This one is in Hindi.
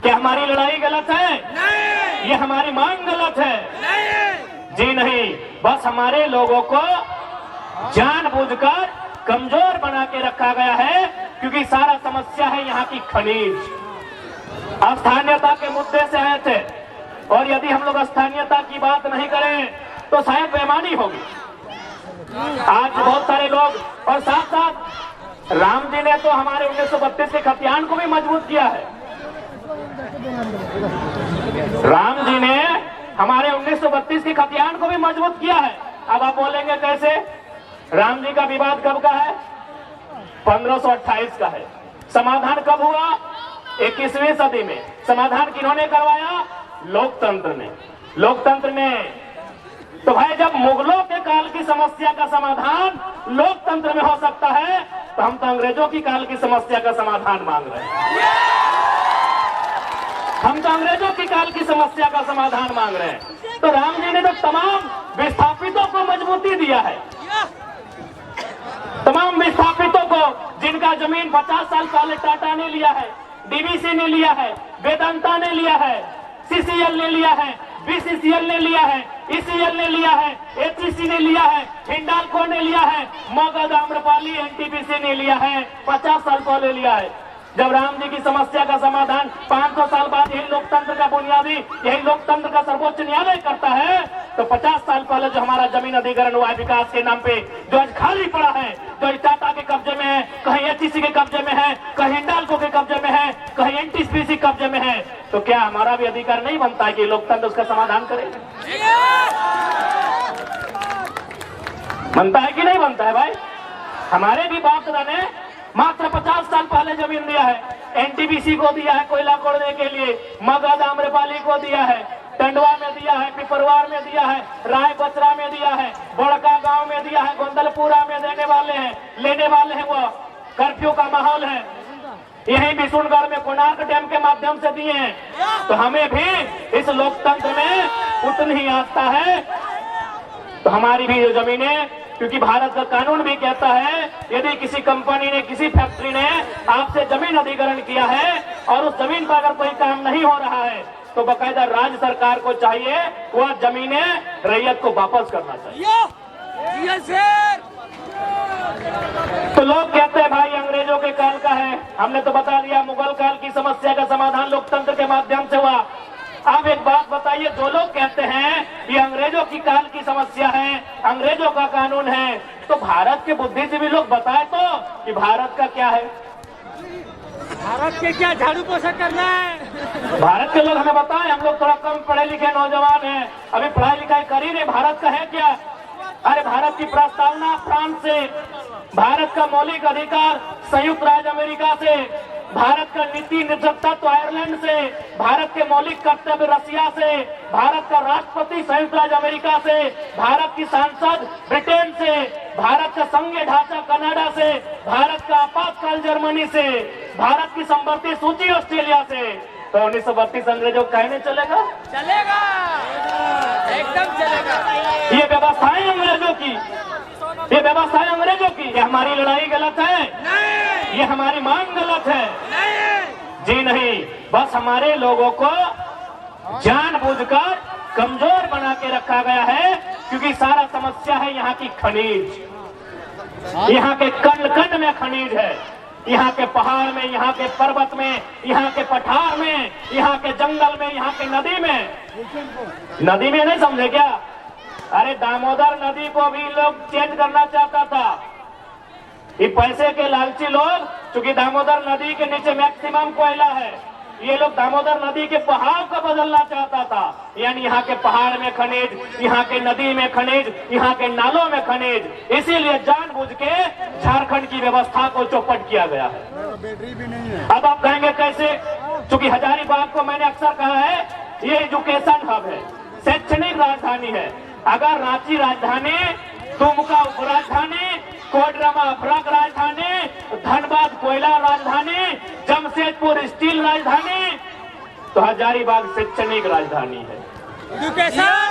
क्या हमारी लड़ाई गलत है? नहीं। ये हमारी मांग गलत है? नहीं। जी नहीं, बस हमारे लोगों को जानबूझकर कमजोर बना के रखा गया है, क्योंकि सारा समस्या है यहाँ की खनिज। स्थानीयता के मुद्दे से आए थे, और यदि हम लोग स्थानीयता की बात नहीं करें तो शायद बेईमानी होगी। आज बहुत सारे लोग, और साथ साथ राम जी ने तो हमारे 1932 के खतियान को भी मजबूत किया है। राम जी ने हमारे 1932 के खतियान को भी मजबूत किया है। अब आप बोलेंगे कैसे? राम जी का विवाद कब का है? 1528 का है। समाधान कब हुआ? 21वीं सदी में। समाधान किन्होंने करवाया? लोकतंत्र ने। लोकतंत्र ने। तो भाई, जब मुगलों के काल की समस्या का समाधान लोकतंत्र में हो सकता है, तो हम तो अंग्रेजों की काल की समस्या का समाधान मांग रहे हैं। हम तो अंग्रेजों की काल की समस्या का समाधान मांग रहे हैं। तो राम जी ने तो तमाम विस्थापितों को मजबूती दिया है। तमाम विस्थापितों को, जिनका जमीन 50 साल पहले टाटा ने लिया है, डीवीसी ने लिया है, वेदांता ने लिया है, सीसीएल ने लिया है, बीसीसीएल ने लिया है, ईसीएल ने लिया है, एचईसी ने लिया है, हिंडाल्को ने लिया है, मगध, आम्रपाली, एनटीपीसी ने लिया है, 50 साल पहले लिया है। जब राम जी की समस्या का समाधान 500 साल बाद यही लोकतंत्र का बुनियादी, यही लोकतंत्र का सर्वोच्च न्यायालय करता है, तो 50 साल पहले जो हमारा जमीन अधिग्रहण हुआ है विकास के नाम पे, जो आज खाली पड़ा है, जो टाटा के कब्जे में है, कहीं एचईसी के कब्जे में है, कहीं हिंडाल्को के कब्जे में है, कहीं एनटीपीसी कब्जे में है, तो क्या हमारा भी अधिकार नहीं बनता है कि लोकतंत्र उसका समाधान करे? बनता है कि नहीं बनता है भाई? हमारे भी बाप दादा ने मात्र 50 साल पहले जमीन दिया है। एनटीपीसी को दिया है कोयला खोदने के लिए, मगध, आम्रपाली को दिया है, टंडवा में दिया है, पिपरवार में दिया है, राय बचरा में दिया है, बड़का गांव में दिया है, गोंदलपुरा में देने वाले हैं, लेने वाले हैं। वो कर्फ्यू का माहौल है। यही बिशुनगढ़ में कोणार्क डैम के माध्यम से दिए हैं। तो हमें भी इस लोकतंत्र में उतनी ही आस्था है। तो हमारी भी जो जमीनें, क्योंकि भारत का कानून भी कहता है, यदि किसी कंपनी ने, किसी फैक्ट्री ने आपसे जमीन अधिग्रहण किया है और उस जमीन पर अगर कोई काम नहीं हो रहा है, तो बाकायदा राज्य सरकार को चाहिए वह जमीनें रैयत को वापस करना चाहिए। तो लोग कहते हैं भाई अंग्रेजों के काल का है। हमने तो बता दिया मुगल काल की समस्या का समाधान लोकतंत्र के माध्यम से हुआ। अब एक बात बताइए, जो लोग कहते हैं ये अंग्रेजों की काल की समस्या है, अंग्रेजों का कानून है, तो भारत के बुद्धिजीवी लोग बताए तो कि भारत का क्या है? भारत के क्या झाड़ू पोछा करना है? भारत के लोग हमें बताएं। हम लोग थोड़ा कम पढ़े लिखे नौजवान हैं, अभी पढ़ाई लिखाई कर ही नहीं। भारत का है क्या? अरे भारत की प्रस्तावना फ्रांस से, भारत का मौलिक अधिकार संयुक्त राज्य अमेरिका से, भारत का नीति निर्देशक आयरलैंड से, भारत के मौलिक कर्तव्य रसिया से, भारत का राष्ट्रपति संयुक्त राज्य अमेरिका से, भारत की सांसद ब्रिटेन से, भारत का संघीय ढांचा कनाडा से, भारत का आपातकाल जर्मनी से, भारत की संवर्ती सूची ऑस्ट्रेलिया से। तो 1932 अंग्रेजों का कहने चलेगा? चलेगा, एकदम चलेगा। ये व्यवस्थाएं अंग्रेजों की, ये व्यवस्थाएं अंग्रेजों की। ये हमारी लड़ाई गलत है? नहीं। ये हमारी मांग गलत है? नहीं। जी नहीं, बस हमारे लोगों को जानबूझकर कमजोर बना के रखा गया है, क्योंकि सारा समस्या है यहाँ की खनिज। यहाँ के कण कण में खनिज है, यहाँ के पहाड़ में, यहाँ के पर्वत में, यहाँ के पठार में, यहाँ के जंगल में, यहाँ के नदी में। नदी में नहीं समझे क्या? अरे दामोदर नदी को भी लोग चेंज करना चाहता था। ये पैसे के लालची लोग, चूंकि दामोदर नदी के नीचे मैक्सिमम कोयला है, ये लोग दामोदर नदी के बहाव को बदलना चाहता था। यानी यहाँ के पहाड़ में खनिज, यहाँ के नदी में खनिज, यहाँ के नालों में खनिज। इसीलिए जानबूझ के झारखंड की व्यवस्था को चौपट किया गया है। बैटरी भी नहीं है। अब आप कहेंगे कैसे? चूंकि हजारीबाग को मैंने अक्सर कहा है, ये एजुकेशन हब है, शैक्षणिक राजधानी है। अगर रांची राजधानी, दुमका उप राजधानी, कोडरमा अपराग राजधानी, धनबाद कोयला राजधानी, जमशेदपुर स्टील राजधानी, तो हजारीबाग शैक्षणिक राजधानी है। एजुकेशन